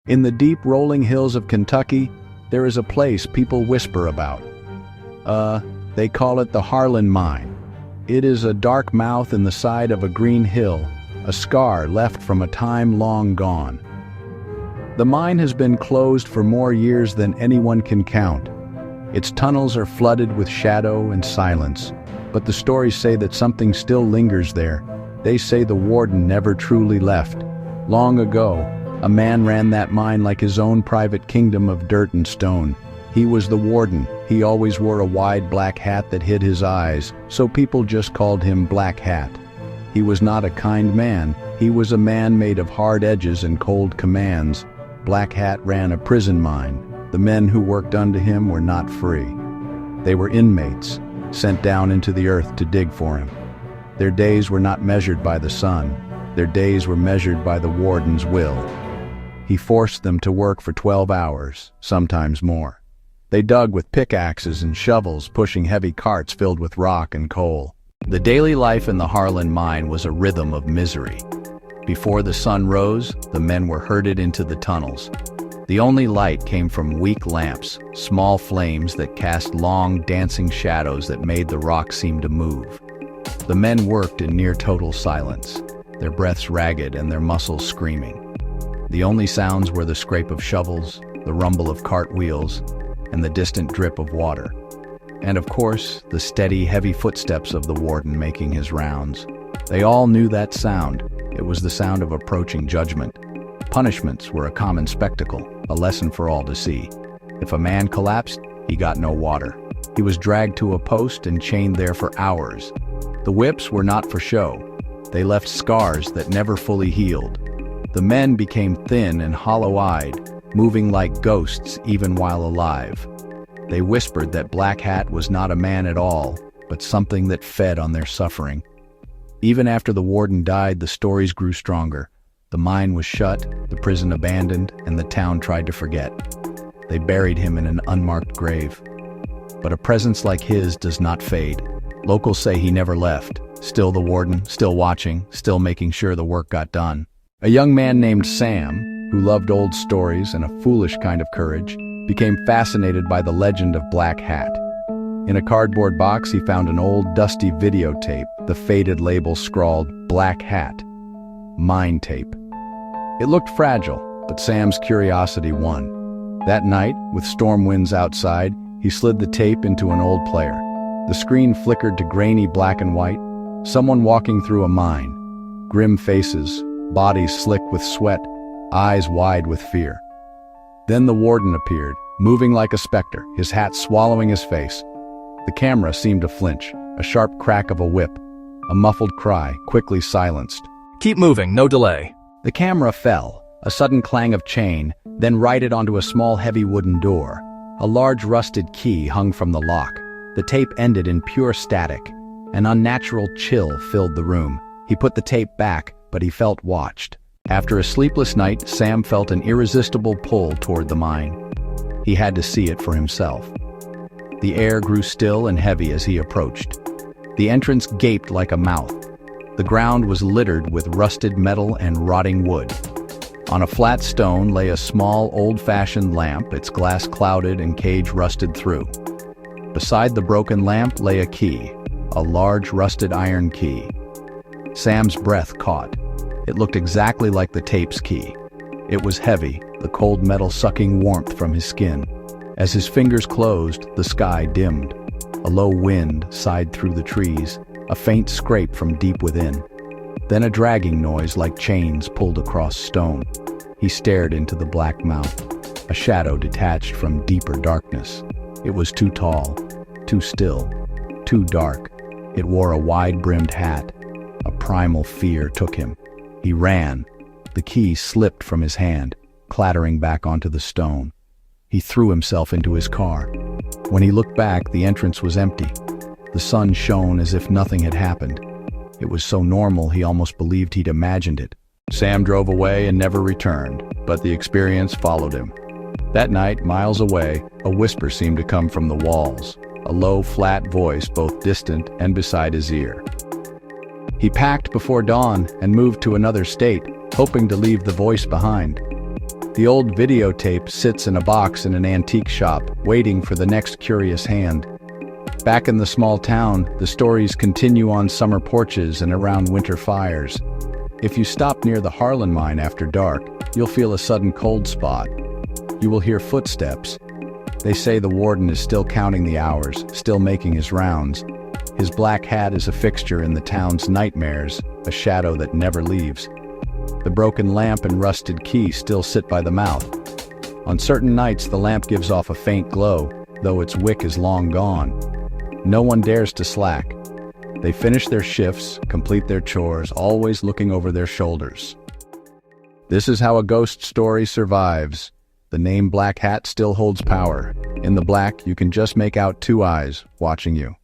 In the deep rolling hills of Kentucky, there is a place people whisper about. They call it the Harlan Mine. It is a dark mouth in the side of a green hill, a scar left from a time long gone. The mine has been closed for more years than anyone can count. Its tunnels are flooded with shadow and silence, but the stories say that something still lingers there. They say the warden never truly left. Long ago, a man ran that mine like his own private kingdom of dirt and stone. He was the warden. He always wore a wide black hat that hid his eyes, so people just called him Black Hat. He was not a kind man. He was a man made of hard edges and cold commands. Black Hat ran a prison mine. The men who worked under him were not free. They were inmates, sent down into the earth to dig for him. Their days were not measured by the sun. Their days were measured by the warden's will. He forced them to work for 12 hours, sometimes more. They dug with pickaxes and shovels, pushing heavy carts filled with rock and coal. The daily life in the Harlan mine was a rhythm of misery. Before the sun rose, the men were herded into the tunnels. The only light came from weak lamps, small flames that cast long, dancing shadows that made the rock seem to move. The men worked in near total silence, their breaths ragged and their muscles screaming. The only sounds were the scrape of shovels, the rumble of cart wheels, and the distant drip of water. And of course, the steady, heavy footsteps of the warden making his rounds. They all knew that sound. It was the sound of approaching judgment. Punishments were a common spectacle, a lesson for all to see. If a man collapsed, he got no water. He was dragged to a post and chained there for hours. The whips were not for show. They left scars that never fully healed. The men became thin and hollow-eyed, moving like ghosts even while alive. They whispered that Black Hat was not a man at all, but something that fed on their suffering. Even after the warden died, the stories grew stronger. The mine was shut, the prison abandoned, and the town tried to forget. They buried him in an unmarked grave. But a presence like his does not fade. Locals say he never left. Still the warden, still watching, still making sure the work got done. A young man named Sam, who loved old stories and a foolish kind of courage, became fascinated by the legend of Black Hat. In a cardboard box, he found an old, dusty videotape, the faded label scrawled, "Black Hat, Mine Tape." It looked fragile, but Sam's curiosity won. That night, with storm winds outside, he slid the tape into an old player. The screen flickered to grainy black and white. Someone walking through a mine. Grim faces, bodies slick with sweat, eyes wide with fear. Then the warden appeared, moving like a specter, his hat swallowing his face. The camera seemed to flinch, a sharp crack of a whip, a muffled cry, quickly silenced. "Keep moving, no delay." The camera fell, a sudden clang of chain, then righted onto a small heavy wooden door. A large rusted key hung from the lock. The tape ended in pure static. An unnatural chill filled the room. He put the tape back, but he felt watched. After a sleepless night, Sam felt an irresistible pull toward the mine. He had to see it for himself. The air grew still and heavy as he approached. The entrance gaped like a mouth. The ground was littered with rusted metal and rotting wood. On a flat stone lay a small, old-fashioned lamp, its glass clouded and cage rusted through. Beside the broken lamp lay a key, a large rusted iron key. Sam's breath caught. It looked exactly like the tape's key. It was heavy, the cold metal sucking warmth from his skin. As his fingers closed, the sky dimmed. A low wind sighed through the trees, a faint scrape from deep within. Then a dragging noise like chains pulled across stone. He stared into the black mouth. A shadow detached from deeper darkness. It was too tall, too still, too dark. It wore a wide-brimmed hat. A primal fear took him. He ran. The key slipped from his hand, clattering back onto the stone. He threw himself into his car. When he looked back, the entrance was empty. The sun shone as if nothing had happened. It was so normal he almost believed he'd imagined it. Sam drove away and never returned, but the experience followed him. That night, miles away, a whisper seemed to come from the walls, a low, flat voice both distant and beside his ear. He packed before dawn and moved to another state, hoping to leave the voice behind. The old videotape sits in a box in an antique shop, waiting for the next curious hand. Back in the small town, the stories continue on summer porches and around winter fires. If you stop near the Harlan mine after dark, you'll feel a sudden cold spot. You will hear footsteps. They say the warden is still counting the hours, still making his rounds. His black hat is a fixture in the town's nightmares, a shadow that never leaves. The broken lamp and rusted key still sit by the mouth. On certain nights, the lamp gives off a faint glow, though its wick is long gone. No one dares to slack. They finish their shifts, complete their chores, always looking over their shoulders. This is how a ghost story survives. The name Black Hat still holds power. In the black, you can just make out two eyes watching you.